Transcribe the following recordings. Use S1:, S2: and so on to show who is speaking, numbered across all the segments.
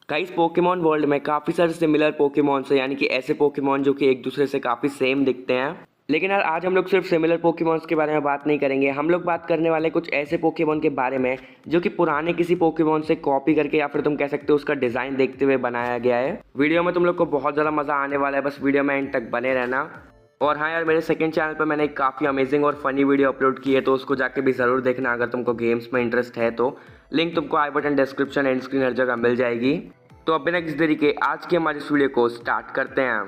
S1: Guys Pokemon world में काफ़ी सारे सिमिलर पोकेमॉन्स हैं, यानी कि ऐसे पोकेमॉन जो कि एक दूसरे से काफ़ी सेम दिखते हैं। लेकिन यार आज हम लोग सिर्फ सिमिलर पोकेमॉन्स के बारे में बात नहीं करेंगे, हम लोग बात करने वाले कुछ ऐसे पोकेमॉन के बारे में जो कि पुराने किसी पोकेमॉन से कॉपी करके या फिर तुम कह सकते हो उसका डिज़ाइन देखते हुए बनाया गया है। वीडियो में तुम लोग को बहुत ज़्यादा मज़ा आने वाला है, बस वीडियो में एंड तक बने रहना। और हाँ यार, मेरे सेकंड चैनल पर मैंने एक काफ़ी अमेजिंग और फनी वीडियो अपलोड की है, तो उसको जाके भी ज़रूर देखना अगर तुमको गेम्स में इंटरेस्ट है तो। लिंक तुमको आई बटन, डिस्क्रिप्शन, एंड स्क्रीन हर जगह मिल जाएगी। तो अब बिना किसी देरी के आज की हमारी इस वीडियो को स्टार्ट करते हैं।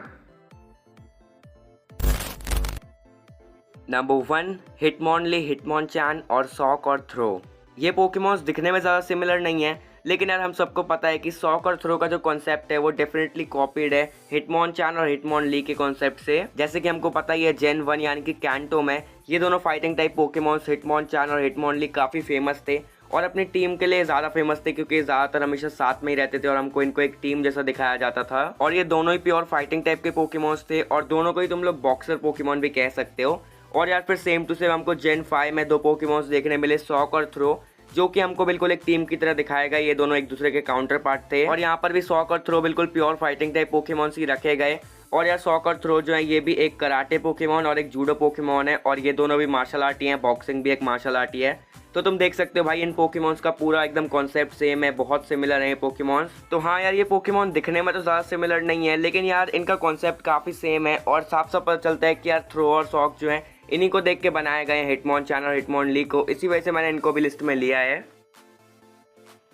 S1: नंबर 1, हिटमॉनली, हिटमॉनचान और सॉक और थ्रो। ये पोकेमॉन्स दिखने में ज़्यादा सिमिलर नहीं है, लेकिन यार हम सबको पता है कि सॉक और थ्रो का जो कॉन्सेप्ट है वो डेफिनेटली कॉपीड है हिटमॉनचान और हिटमॉनली के कॉन्सेप्ट से। जैसे कि हमको पता ही है जेन 1 यानी कि कैंटो में ये दोनों फाइटिंग टाइप पोकेमॉन्स हिटमॉनचान और हिटमॉनली काफ़ी फेमस थे और अपनी टीम के लिए ज़्यादा फेमस थे क्योंकि ज़्यादातर हमेशा साथ में ही रहते थे और हमको इनको एक टीम जैसा दिखाया जाता था। और ये दोनों ही प्योर फाइटिंग टाइप के पोकेमॉन्स थे और दोनों को ही तुम लोग बॉक्सर पोकेमॉन भी कह सकते हो। और यार फिर सेम टू सेम हमको जेन 5 में दो पोकेमॉन्स देखने मिले, सॉक और थ्रो, जो कि हमको बिल्कुल एक टीम की तरह दिखाया गया। ये दोनों एक दूसरे के काउंटर पार्ट थे और यहाँ पर भी सॉक और थ्रो बिल्कुल प्योर फाइटिंग टाइप पोकेमॉन्स ही रखे गए। और यार सॉक और थ्रो जो है ये भी एक कराटे पोकेमॉन और एक जूडो पोकेमॉन है और ये दोनों भी मार्शल आर्ट ही हैं, बॉक्सिंग भी एक मार्शल आर्ट ही है। तो तुम देख सकते हो भाई इन पोकेमॉन्स का पूरा एकदम कॉन्सेप्ट सेम है, बहुत सिमिलर है ये पोकेमॉन्स। तो हाँ यार, ये पोकेमॉन दिखने में तो ज़्यादा सिमिलर नहीं है, लेकिन यार इनका कॉन्सेप्ट काफ़ी सेम है और साफ साफ पता चलता है कि यार थ्रो और सॉक जो है इन्हीं को देख के बनाए गए हैं, हिटमॉनचान और हिटमॉनली को। इसी वजह से मैंने इनको भी लिस्ट में लिया है।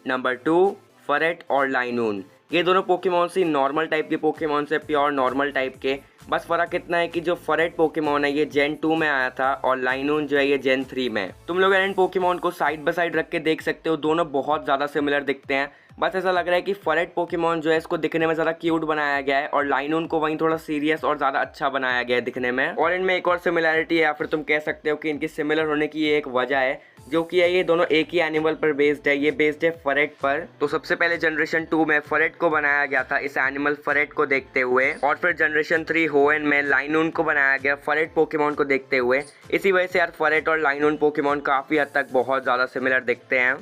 S1: नंबर 2, फरेट और लाइनून। ये दोनों पोकेमॉन ही नॉर्मल टाइप के पोकेमॉन से, प्योर नॉर्मल टाइप के। बस फ़र्क इतना है कि जो फरेट पोकेमॉन है ये जेन 2 में आया था और लाइनून जो है ये जेन 3 में। तुम लोग इन पोकेमॉन को साइड बाय साइड रख के देख सकते हो, दोनों बहुत ज़्यादा सिमिलर दिखते हैं। बस ऐसा लग रहा है कि फरेट पोकेमॉन जो है इसको दिखने में ज़्यादा क्यूट बनाया गया है और लाइनून को वहीं थोड़ा सीरियस और ज़्यादा अच्छा बनाया गया है दिखने में। और इनमें एक और सिमिलरिटी है या फिर तुम कह सकते हो कि इनकी सिमिलर होने की ये एक वजह है, जो कि है ये दोनों एक ही एनिमल पर बेस्ड है। ये बेस्ड है फरेट पर। तो सबसे पहले जनरेशन 2 में फरेट को बनाया गया था इस एनिमल फरेट को देखते हुए, और फिर जनरेशन 3 होएन में लाइनून को बनाया गया फरेट पोकेमॉन को देखते हुए। इसी वजह से यार फरेट और लाइनून पोकेमॉन काफ़ी हद तक बहुत ज़्यादा सिमिलर दिखते हैं।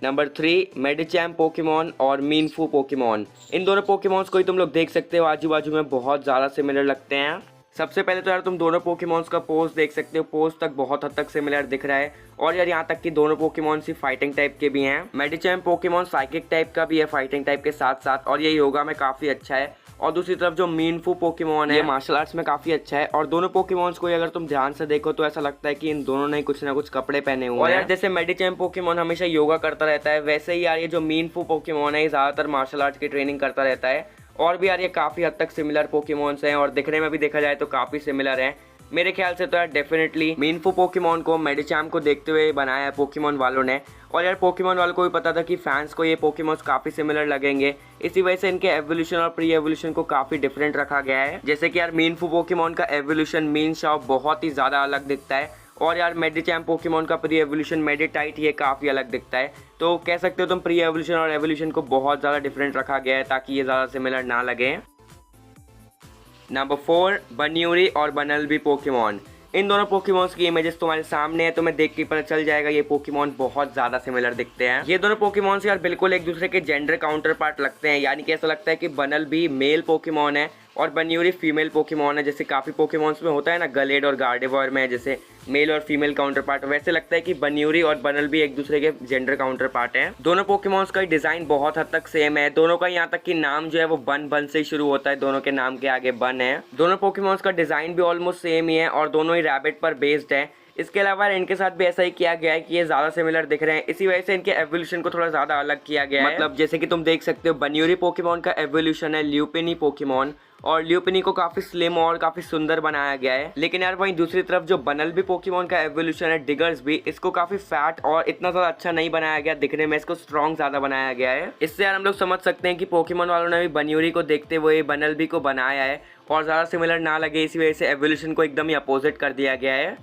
S1: नंबर 3, मेडिचैम्प पोकेमॉन और मीनफू पोकेमॉन। इन दोनों पोकेमॉन्स को ही तुम लोग देख सकते हो, आजू बाजू में बहुत ज़्यादा सिमिलर लगते हैं। सबसे पहले तो यार तुम दोनों पोकेमॉन्स का पोज देख सकते हो, पोज तक बहुत हद तक सिमिलर दिख रहा है। और यार यहाँ तक कि दोनों पोकेमॉन्स ही फाइटिंग टाइप के भी हैं। मेडिचैम्प पोकेमॉन साइकिक टाइप का भी है फाइटिंग टाइप के साथ साथ, और ये योगा में काफ़ी अच्छा है। और दूसरी तरफ जो मीनफू पोकेमॉन है ये मार्शल आर्ट्स में काफ़ी अच्छा है। और दोनों पोकेमॉन्स को अगर तुम ध्यान से देखो तो ऐसा लगता है कि इन दोनों ने कुछ ना कुछ कपड़े पहने हुए हैं। और यार जैसे मेडिचैम्प पोकेमॉन हमेशा योगा करता रहता है, वैसे ही यार ये जो मीनफू पोकेमॉन है ये ज़्यादातर मार्शल आर्ट्स की ट्रेनिंग करता रहता है। और भी यार ये काफ़ी हद तक सिमिलर पोकेमॉन्स हैं और दिखने में भी देखा जाए तो काफ़ी सिमिलर हैं। मेरे ख्याल से तो यार डेफिनेटली मीनफू पोकेमॉन को मेडिचैम्प को देखते हुए बनाया है पोकेमॉन वालों ने। और यार पोकेमॉन वालों को भी पता था कि फैंस को ये पोकेमॉन्स काफ़ी सिमिलर लगेंगे, इसी वजह से इनके एवोल्यूशन और प्री एवोल्यूशन को काफ़ी डिफरेंट रखा गया है। जैसे कि यार मीनफू पोकेमॉन का एवोल्यूशन मीन शाओ बहुत ही ज़्यादा अलग दिखता है और यार मेडिचैम्प पोकेमॉन का प्री एवोल्यूशन मेडिटाइट ये काफ़ी अलग दिखता है। तो कह सकते हो तुम प्री एवोल्यूशन और एवोल्यूशन को बहुत ज़्यादा डिफरेंट रखा गया है ताकि ये ज़्यादा सिमिलर ना लगे। नंबर 4, बन्यूरी और बनल्बी पोकेमॉन। इन दोनों पोकेमॉन्स की इमेजेस तुम्हारे सामने है, तुम्हें देख के पता चल जाएगा ये पोकेमॉन बहुत ज़्यादा सिमिलर दिखते हैं। ये दोनों पोकेमॉन्स यार बिल्कुल एक दूसरे के जेंडर काउंटर पार्ट लगते हैं, यानी कि ऐसा लगता है कि बनल्बी मेल पोकेमॉन है और बन्यूरी फीमेल पोकेमॉन है। जैसे काफ़ी पोकेमॉन्स में होता है ना, गलेड और गार्डेवॉर में जैसे मेल और फीमेल काउंटर पार्ट, वैसे लगता है कि बन्यूरी और बनल्बी एक दूसरे के जेंडर काउंटर पार्ट हैं। दोनों पोकेमॉन्स का डिज़ाइन बहुत हद तक सेम है, दोनों का यहाँ तक कि नाम जो है वो बन से ही शुरू होता है, दोनों के नाम के आगे बन है। दोनों पोकेमॉन्स का डिज़ाइन भी ऑलमोस्ट सेम ही है और दोनों ही रैबिट पर बेस्ड है। इसके अलावा इनके साथ भी ऐसा ही किया गया है कि ये ज़्यादा सिमिलर दिख रहे हैं, इसी वजह से इनके एवोल्यूशन को थोड़ा ज़्यादा अलग किया गया है। मतलब जैसे कि तुम देख सकते हो बन्यूरी पोकेमॉन का एवोल्यूशन है ल्यूपिनी पोकेमॉन और ल्यूपिनी को काफ़ी स्लिम और काफ़ी सुंदर बनाया गया है। लेकिन यार वहीं दूसरी तरफ जो बनल्बी पोकेमॉन का एवोल्यूशन है डिगर्स भी, इसको काफ़ी फैट और इतना ज़्यादा अच्छा नहीं बनाया गया दिखने में, इसको स्ट्रॉन्ग ज़्यादा बनाया गया है। इससे यार हम लोग समझ सकते हैं कि पोकेमॉन वालों ने भी बन्यूरी को देखते हुए बनल्बी को बनाया है और ज़्यादा सिमिलर ना लगे, इसी वजह से एवोल्यूशन को एकदम ही अपोजिट कर दिया गया है।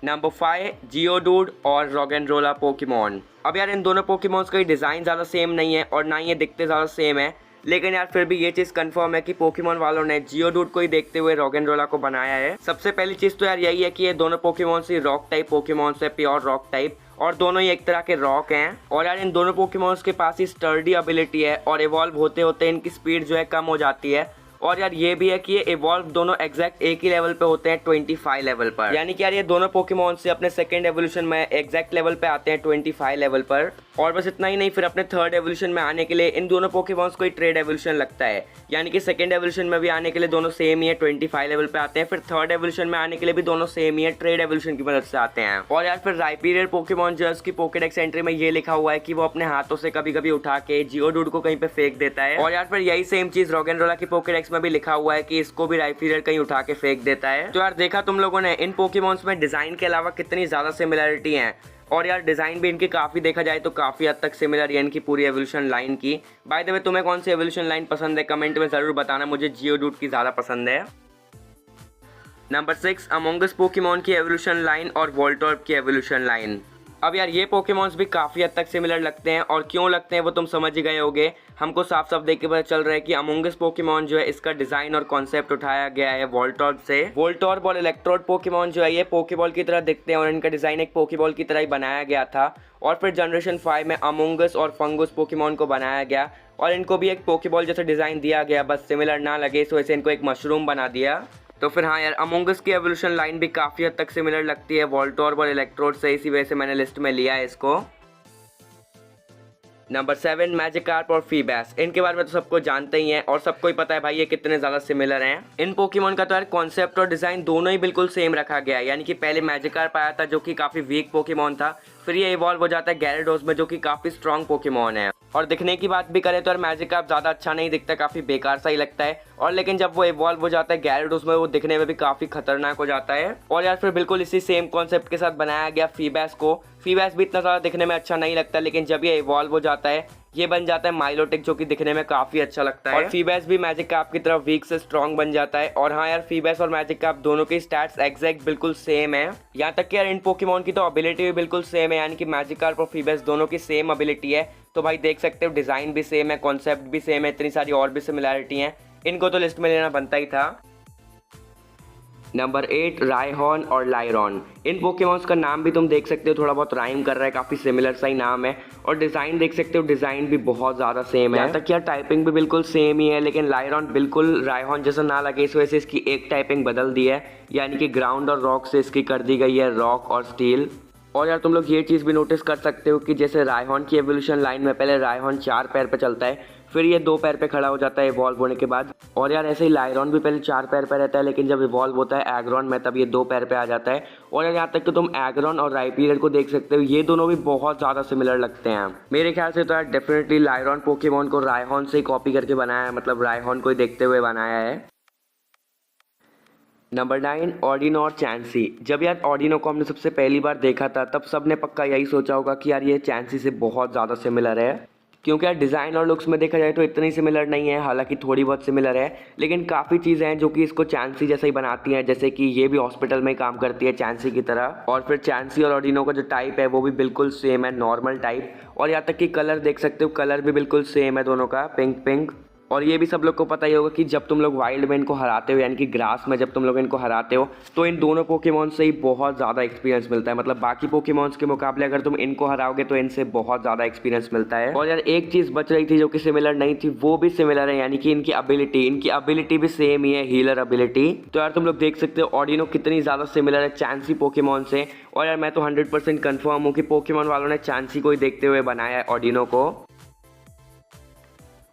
S1: नंबर 5, जियोडूड और रॉगेनरोला पोकेमॉन। अब यार इन दोनों पोकेमॉन्स का डिज़ाइन ज़्यादा सेम नहीं है और ना ही ये दिखते ज़्यादा सेम है, लेकिन यार फिर भी ये चीज़ कंफर्म है कि पोकेमॉन वालों ने जियोडूड को ही देखते हुए रॉगेनरोला को बनाया है। सबसे पहली चीज़ तो यार यही है कि ये दोनों पोकेमॉन्स ही रॉक टाइप पोकेमॉन्स है, प्योर रॉक टाइप, और दोनों ही एक तरह के रॉक हैं। और यार इन दोनों पोकेमॉन्स के पास ही स्टर्डी एबिलिटी है और इवॉल्व होते होते इनकी स्पीड जो है कम हो जाती है। और यार ये भी है कि ये इवॉल्व दोनों एग्जैक्ट एक ही लेवल पे होते हैं 25 लेवल पर, यानी कि यार ये दोनों पोकेमॉन से अपने सेकंड एवोल्यूशन में एग्जैक्ट लेवल पे आते हैं 25 लेवल पर। और बस इतना ही नहीं, फिर अपने थर्ड एवोल्यूशन में आने के लिए इन दोनों पोकेमॉन्स को ही ट्रेड एवोल्यूशन लगता है, यानी कि सेकंड एवोल्यूशन में भी आने के लिए दोनों सेम ही है, 25 लेवल पे आते हैं। फिर थर्ड एवोल्यूशन में आने के लिए भी दोनों सेम ही है, ट्रेड एवोल्यूशन की मदद से आते हैं। और यार फिर राइपीरियर पोकेमॉन जो है उसकी पोकेडेक्स एंट्री में ये लिखा हुआ है कि वो अपने हाथों से कभी कभी उठा के जियोडूड को कहीं पे फेंक देता है। और यार फिर यही सेम चीज रॉगेनरोला की पोकेडेक्स में भी लिखा हुआ है कि इसको भी राइपीरियर कहीं उठा के फेंक देता है। तो यार देखा तुम लोगों ने इन पोकेमॉन्स में डिजाइन के अलावा कितनी ज्यादा सिमिलरिटी है, और यार डिजाइन भी इनकी काफी देखा जाए तो काफी हद तक सिमिलर है इनकी पूरी एवोल्यूशन लाइन की। बाय द वे तुम्हें कौन सी एवोल्यूशन लाइन पसंद है कमेंट में जरूर बताना, मुझे जियोडूड की ज्यादा पसंद है। नंबर 6, अमोंगस पोकेमॉन की एवोल्यूशन लाइन और वोल्टॉर्ब की एवोल्यूशन लाइन। अब यार ये पोकेमॉन्स भी काफ़ी हद तक सिमिलर लगते हैं, और क्यों लगते हैं वो तुम समझ ही गए होगे। हमको साफ साफ देख के पता चल रहा है कि अमोंगस पोकेमॉन जो है इसका डिज़ाइन और कॉन्सेप्ट उठाया गया है वोल्टॉर्ब से। वोल्टॉर्ब और इलेक्ट्रोड पोकेमॉन जो है ये पोकेबॉल की तरह दिखते हैं और इनका डिज़ाइन एक पोकेबॉल की तरह ही बनाया गया था। और फिर जनरेशन 5 में अमोंगस और फंगस पोकेमॉन को बनाया गया और इनको भी एक पोकेबॉल जैसा डिज़ाइन दिया गया, बस सिमिलर ना लगे इस वजह से इनको एक मशरूम बना दिया। तो फिर हाँ यार अमोंगस की एवोल्यूशन लाइन भी काफ़ी हद तक सिमिलर लगती है वोल्टॉर्ब और इलेक्ट्रोड से, इसी वजह से मैंने लिस्ट में लिया है इसको। नंबर 7, मैजिकार्प और फीबैस। इनके बारे में तो सबको जानते ही हैं और सबको ही पता है भाई ये कितने ज़्यादा सिमिलर हैं। इन पोकेमॉन का तो यार कॉन्सेप्ट और डिज़ाइन दोनों ही बिल्कुल सेम रखा गया है, यानी कि पहले मैजिकार्प आया था जो कि काफ़ी वीक पोकेमॉन था, फिर ये इवॉल्व हो जाता है गैराडोस में जो कि काफ़ी स्ट्रॉन्ग पोकेमॉन है। और दिखने की बात भी करें तो यार मैजिकार्प ज़्यादा अच्छा नहीं दिखता, काफ़ी बेकार सा ही लगता है। और लेकिन जब वो इवॉल्व हो जाता है गैराडोस में वो दिखने में भी काफ़ी खतरनाक हो जाता है। और यार फिर बिल्कुल इसी सेम कॉन्सेप्ट के साथ बनाया गया फीबैस को। फीबैस भी इतना ज़्यादा दिखने में अच्छा नहीं लगता, लेकिन जब ये इवॉल्व हो जाता है ये बन जाता है माइलोटिक जो कि दिखने में काफ़ी अच्छा लगता है। और फीबैस भी मैजिकार्प की तरफ वीक से स्ट्रॉन्ग बन जाता है। और हाँ यार फीबैस और मैजिकार्प दोनों के स्टैट्स एग्जैक्ट बिल्कुल सेम है, यहाँ तक कि यार इन पोकेमॉन की तो एबिलिटी भी बिल्कुल सेम है, यानी कि मैजिकार्प और फीबैस दोनों की सेम एबिलिटी है। तो भाई देख सकते हो डिज़ाइन भी सेम है, कॉन्सेप्ट भी सेम है, इतनी सारी और भी सिमिलरिटी हैं, इनको तो लिस्ट में लेना बनता ही था। नंबर 8, रायहॉर्न और लाइरॉन। इन पोकेमॉन्स का नाम भी तुम देख सकते हो थोड़ा बहुत राइम कर रहा है, काफ़ी सिमिलर सा ही नाम है। और डिज़ाइन देख सकते हो, डिज़ाइन भी बहुत ज़्यादा सेम है, यहाँ तक कि यार टाइपिंग भी बिल्कुल सेम ही है। लेकिन लाइरॉन बिल्कुल रायहॉर्न जैसा ना लगे इस वजह से इसकी एक टाइपिंग बदल दी है, यानी कि ग्राउंड और रॉक से इसकी कर दी गई है रॉक और स्टील। और यार तुम लोग ये चीज़ भी नोटिस कर सकते हो कि जैसे रायहॉर्न की एवोल्यूशन लाइन में पहले रायहॉर्न 4 पैर पे चलता है, फिर ये 2 पैर पे खड़ा हो जाता है इवॉल्व होने के बाद। और यार ऐसे ही लाइरॉन भी पहले 4 पैर पे रहता है, लेकिन जब इवॉल्व होता है एग्रॉन में तब ये 2 पैर पे आ जाता है। और यार यहाँ तक कि तुम एग्रॉन और राइपीरियर को देख सकते हो, ये दोनों भी बहुत ज़्यादा सिमिलर लगते हैं। मेरे ख्याल से तो यार डेफिनेटली लाइरॉन पोकेमॉन को रायहॉर्न से ही कॉपी करके बनाया है, मतलब रायहॉर्न को ही देखते हुए बनाया है। नंबर 9, ऑर्डिनो और चैंसी। जब यार ऑर्डिनो को हमने सबसे पहली बार देखा था तब सबने पक्का यही सोचा होगा कि यार ये चैंसी से बहुत ज़्यादा सिमिलर है, क्योंकि यार डिज़ाइन और लुक्स में देखा जाए तो इतनी सिमिलर नहीं है, हालांकि थोड़ी बहुत सिमिलर है, लेकिन काफ़ी चीज़ें हैं जो कि इसको चैंसी जैसा ही बनाती हैं। जैसे कि ये भी हॉस्पिटल में काम करती है चैंसी की तरह, और फिर चैंसी और ऑर्डिनो का जो टाइप है वो भी बिल्कुल सेम है, नॉर्मल टाइप। और यहाँ तक कि कलर देख सकते हो, कलर भी बिल्कुल सेम है दोनों का, पिंक पिंक। और ये भी सब लोग को पता ही होगा कि जब तुम लोग वाइल्ड में इनको हराते हो, यानी कि ग्रास में जब तुम लोग इनको हराते हो, तो इन दोनों पोकेमॉन से ही बहुत ज़्यादा एक्सपीरियंस मिलता है। मतलब बाकी पोकेमॉन्स के मुकाबले अगर तुम इनको हराओगे तो इनसे बहुत ज़्यादा एक्सपीरियंस मिलता है। और यार एक चीज़ बच रही थी जो कि सिमिलर नहीं थी, वो भी सिमिलर है, यानी कि इनकी एबिलिटी भी सेम ही है, हीलर एबिलिटी। तो यार तुम लोग देख सकते हो ऑर्डिनो कितनी ज़्यादा सिमिलर है चैंसी पोकेमॉन से। और यार मैं तो 100% कन्फर्म हूँ कि पोकेमॉन वालों ने चैंसी को ही देखते हुए बनाया है ऑर्डिनो को।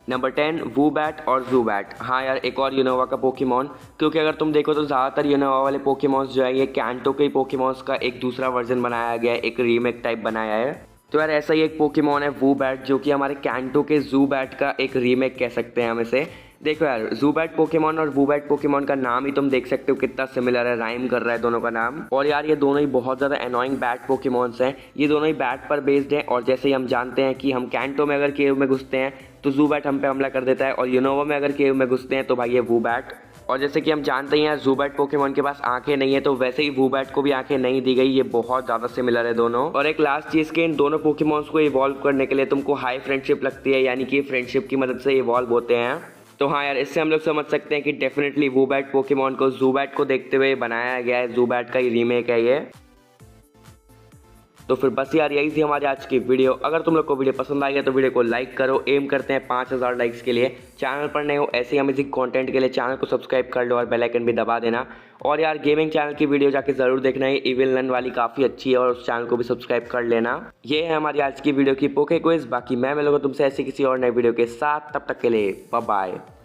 S1: नंबर 10, वूबैट और ज़ूबैट। हाँ यार एक और यूनोवा का पोकेमॉन, क्योंकि अगर तुम देखो तो ज़्यादातर यूनोवा वाले पोकेमॉन्स जो है ये कैंटो के पोकेमॉन्स का एक दूसरा वर्जन बनाया गया है, एक रीमेक टाइप बनाया है। तो यार ऐसा ही एक पोकेमॉन है वूबैट, जो कि हमारे कैंटो के ज़ूबैट का एक रीमेक कह सकते हैं हम इसे। देखो यार ज़ूबैट पोकेमॉन और वूबैट पोकेमॉन का नाम ही तुम देख सकते हो कितना सिमिलर है, राइम कर रहा है दोनों का नाम। और यार ये दोनों ही बहुत ज़्यादा एनोइंग बैट पोकेमॉन्स हैं, ये दोनों ही बैट पर बेस्ड हैं। और जैसे ही हम जानते हैं कि हम कैंटो में अगर केव में घुसते हैं तो ज़ूबैट हम पे हमला कर देता है, और यूनोवा में अगर केव में घुसते हैं तो भाई ये वूबैट। और जैसे कि हम जानते हैं ज़ुबैट पोकेमॉन के पास आंखें नहीं है, तो वैसे ही वूबैट को भी आंखें नहीं दी गई। ये बहुत ज़्यादा सिमिलर है दोनों। और एक लास्ट चीज़ के इन दोनों पोकेमॉन्स को इवॉल्व करने के लिए तुमको हाई फ्रेंडशिप लगती है, यानी कि फ्रेंडशिप की मदद से इवॉल्व होते हैं। तो हाँ यार, इससे हम लोग समझ सकते हैं कि डेफिनेटली वूबैट पोकेमॉन को ज़ुबैट को देखते हुए बनाया गया है। ज़ुबैट का ही रीमेक है ये। तो फिर बस यार, यही थी हमारी आज की वीडियो। अगर तुम लोग को वीडियो पसंद आ गया तो वीडियो को लाइक करो। एम करते हैं 5000 लाइक्स के लिए। चैनल पर नए हो ऐसे ही अमेजिंग कंटेंट के लिए चैनल को सब्सक्राइब कर लो और बेल आइकन भी दबा देना। और यार, गेमिंग चैनल की वीडियो जाके ज़रूर देखना है, इविल नन वाली काफ़ी अच्छी है, और उस चैनल को भी सब्सक्राइब कर लेना। ये है हमारी आज की वीडियो की पोके क्विज। बाकी मैं मिलूंगा तुमसे ऐसी किसी और नई वीडियो के साथ, तब तक के लिए बाय बाय।